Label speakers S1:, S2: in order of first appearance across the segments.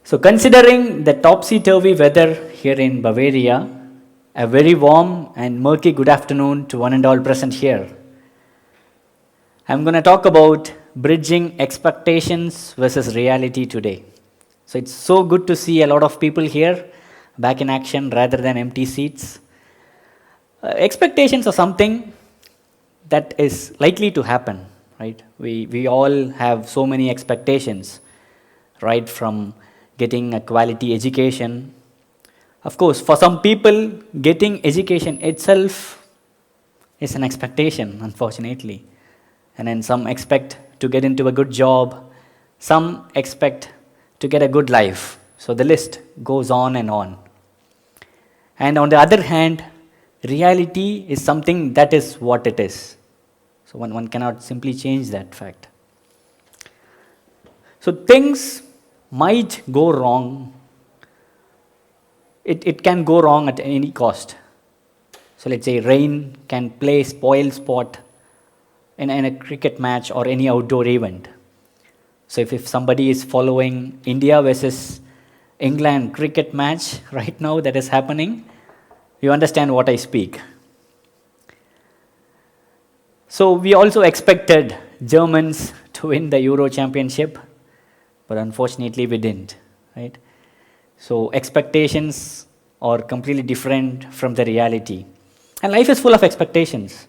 S1: So considering the topsy-turvy weather here in Bavaria, a very warm and murky good afternoon to one and all present here. I'm going to talk about bridging expectations versus reality today. So it's so good to see a lot of people here back in action rather than empty seats. Expectations are something that is likely to happen, right? We all have so many expectations, right, from getting a quality education. Of course, for some people, getting education itself is an expectation, unfortunately. And then some expect to get into a good job, some expect to get a good life. So the list goes on and on. And on the other hand, reality is something that is what it is. So one cannot simply change that fact. So things might go wrong. It can go wrong at any cost. So let's say rain can play spoil sport in a cricket match or any outdoor event. So if somebody is following India versus England cricket match right now that is happening, you understand what I speak. So we also expected Germans to win the Euro Championship, but unfortunately we didn't, right? So expectations are completely different from the reality. And life is full of expectations.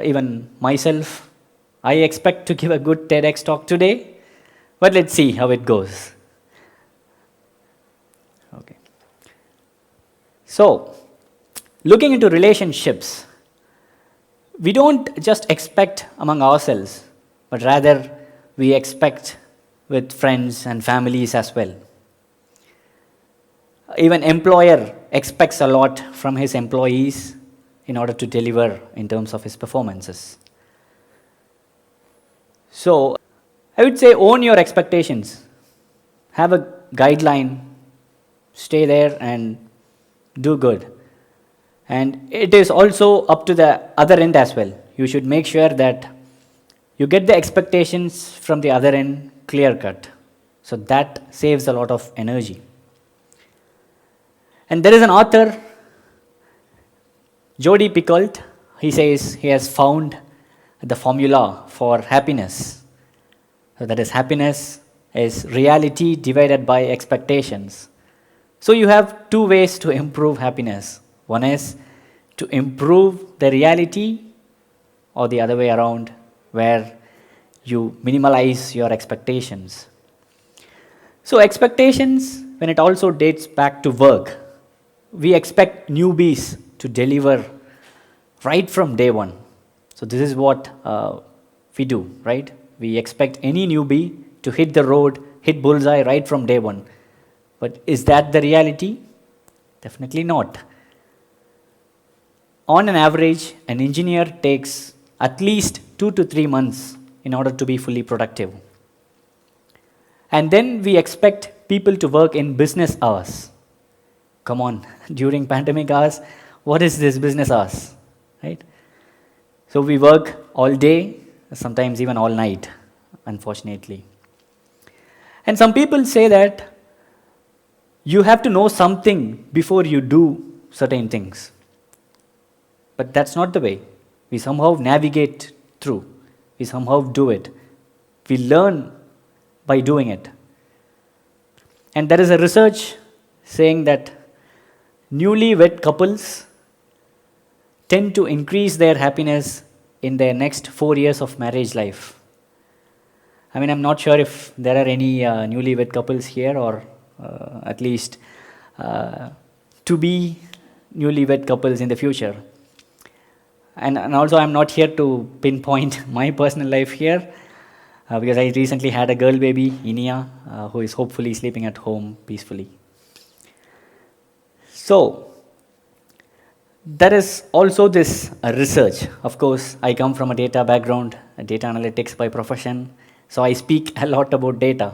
S1: Even myself, I expect to give a good TEDx talk today, but let's see how it goes. Okay. So, looking into relationships, we don't just expect among ourselves, but rather we expect with friends and families as well. Even employer expects a lot from his employees in order to deliver in terms of his performances. So, I would say own your expectations. Have a guideline, stay there and do good. And it is also up to the other end as well. You should make sure that you get the expectations from the other end clear cut. So that saves a lot of energy. And there is an author, Jody Picoult. He says he has found the formula for happiness. So that is, happiness is reality divided by expectations. So you have two ways to improve happiness. One is to improve the reality, or the other way around, where you minimalize your expectations. So expectations, when it also dates back to work, we expect newbies to deliver right from day one. So this is what we do, right? We expect any newbie to hit the road, hit bullseye right from day one. But is that the reality? Definitely not. On an average, an engineer takes at least 2 to 3 months in order to be fully productive. And then we expect people to work in business hours. Come on, during pandemic hours, what is this business hours, right? So we work all day, sometimes even all night, unfortunately. And some people say that you have to know something before you do certain things. But that's not the way. We somehow navigate through. We somehow do it. We learn by doing it. And there is a research saying that newlywed couples tend to increase their happiness in their next 4 years of marriage life. I mean, I'm not sure if there are any newlywed couples here, or at least to be newlywed couples in the future. And also, I'm not here to pinpoint my personal life here, because I recently had a girl baby, Inia, who is hopefully sleeping at home peacefully. So, there is also this research. Of course, I come from a data background, data analytics by profession, so I speak a lot about data.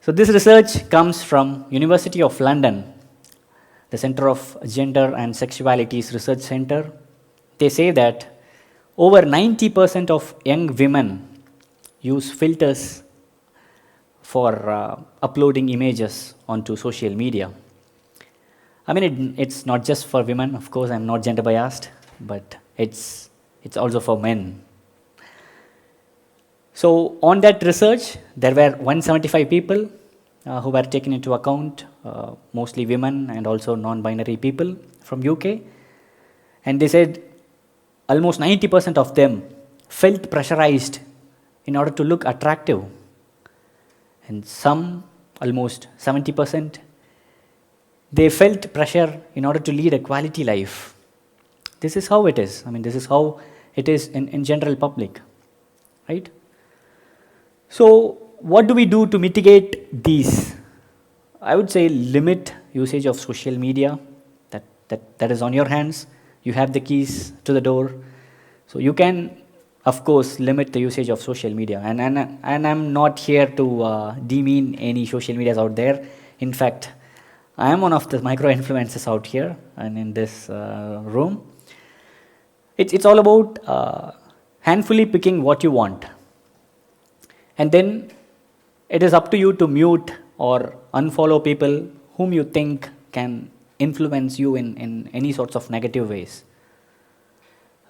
S1: So this research comes from University of London, the Center of Gender and Sexuality's Research Center. They say that over 90% of young women use filters for uploading images onto social media. I mean, it's not just for women, of course, I'm not gender biased, but it's also for men. So on that research, there were 175 people who were taken into account, mostly women and also non-binary people from UK. And they said almost 90% of them felt pressurized in order to look attractive. And some, almost 70%, they felt pressure in order to lead a quality life. This is how it is. I mean, this is how it is in general public, right? So what do we do to mitigate these? I would say limit usage of social media. That is on your hands. You have the keys to the door. So you can, of course, limit the usage of social media. And I'm not here to demean any social medias out there. In fact, I am one of the micro-influencers out here and in this room. It's all about handfully picking what you want. And then it is up to you to mute or unfollow people whom you think can influence you in any sorts of negative ways.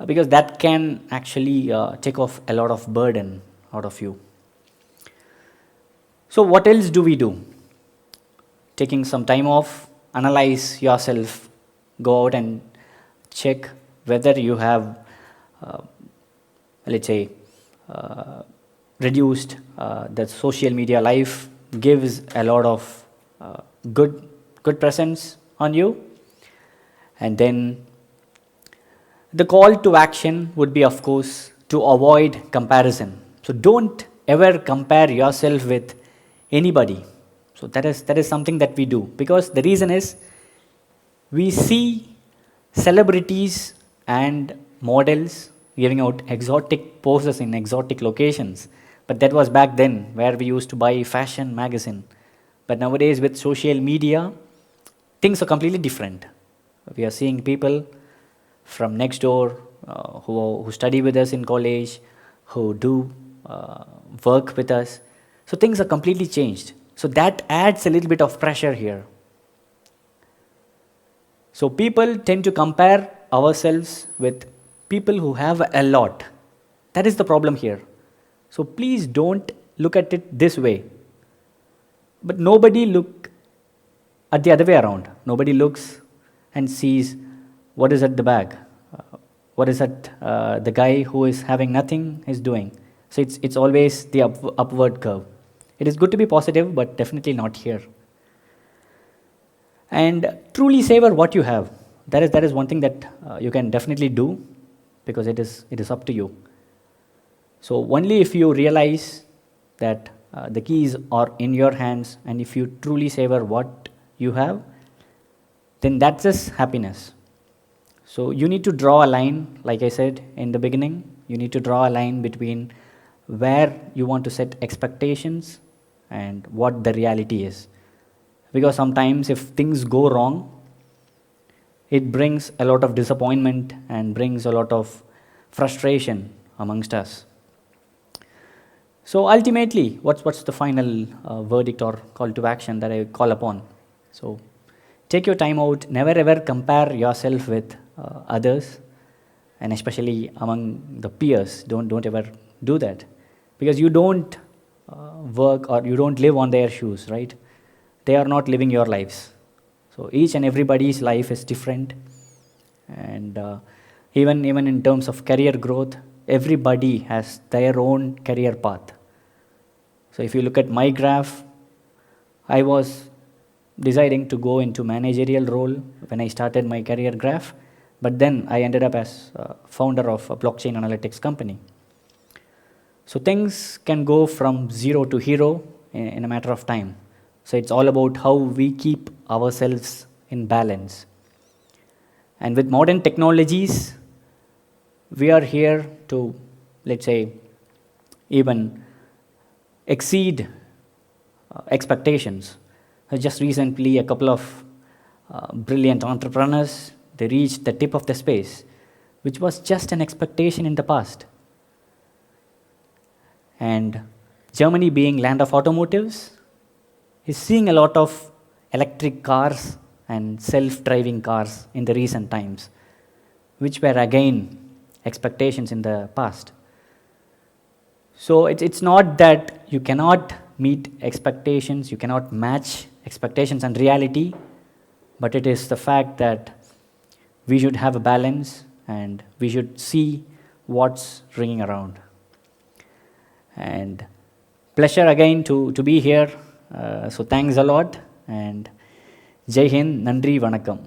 S1: Because that can actually take off a lot of burden out of you. So what else do we do? Taking some time off, analyze yourself, go out and check whether you have, let's say, reduced the social media life, gives a lot of good presence on you. And then the call to action would be, of course, to avoid comparison. So don't ever compare yourself with anybody. So that is something that we do, because the reason is we see celebrities and models giving out exotic poses in exotic locations. But that was back then, where we used to buy fashion magazine. But nowadays with social media, things are completely different. We are seeing people from next door who study with us in college, who do work with us. So things are completely changed. So that adds a little bit of pressure here. So people tend to compare ourselves with people who have a lot. That is the problem here. So please don't look at it this way. But nobody look at the other way around. Nobody looks and sees what is at the bag. What is that the guy who is having nothing is doing. So it's always the upward curve. It is good to be positive, but definitely not here. And truly savor what you have. That is one thing that you can definitely do, because it is up to you. So only if you realize that the keys are in your hands, and if you truly savor what you have, then that's just happiness. So you need to draw a line, like I said in the beginning. You need to draw a line between where you want to set expectations and what the reality is. Because sometimes if things go wrong, it brings a lot of disappointment and brings a lot of frustration amongst us. So ultimately, what's the final verdict or call to action that I call upon? So take your time out. Never ever compare yourself with others, and especially among the peers. Don't ever do that, because you don't work or you don't live on their shoes, right? They are not living your lives. So each and everybody's life is different, and even in terms of career growth, everybody has their own career path. So if you look at my graph, I was deciding to go into managerial role when I started my career graph, but then I ended up as founder of a blockchain analytics company. So things can go from zero to hero in a matter of time. So it's all about how we keep ourselves in balance. And with modern technologies, we are here to, let's say, even exceed expectations. Just recently, a couple of brilliant entrepreneurs, they reached the tip of the space, which was just an expectation in the past. And Germany being land of automotives, is seeing a lot of electric cars and self-driving cars in the recent times, which were again expectations in the past. So it's not that you cannot meet expectations, you cannot match expectations and reality, but it is the fact that we should have a balance and we should see what's ringing around. And pleasure again to be here. So thanks a lot, and Jai Hind, Nandri Vanakkam.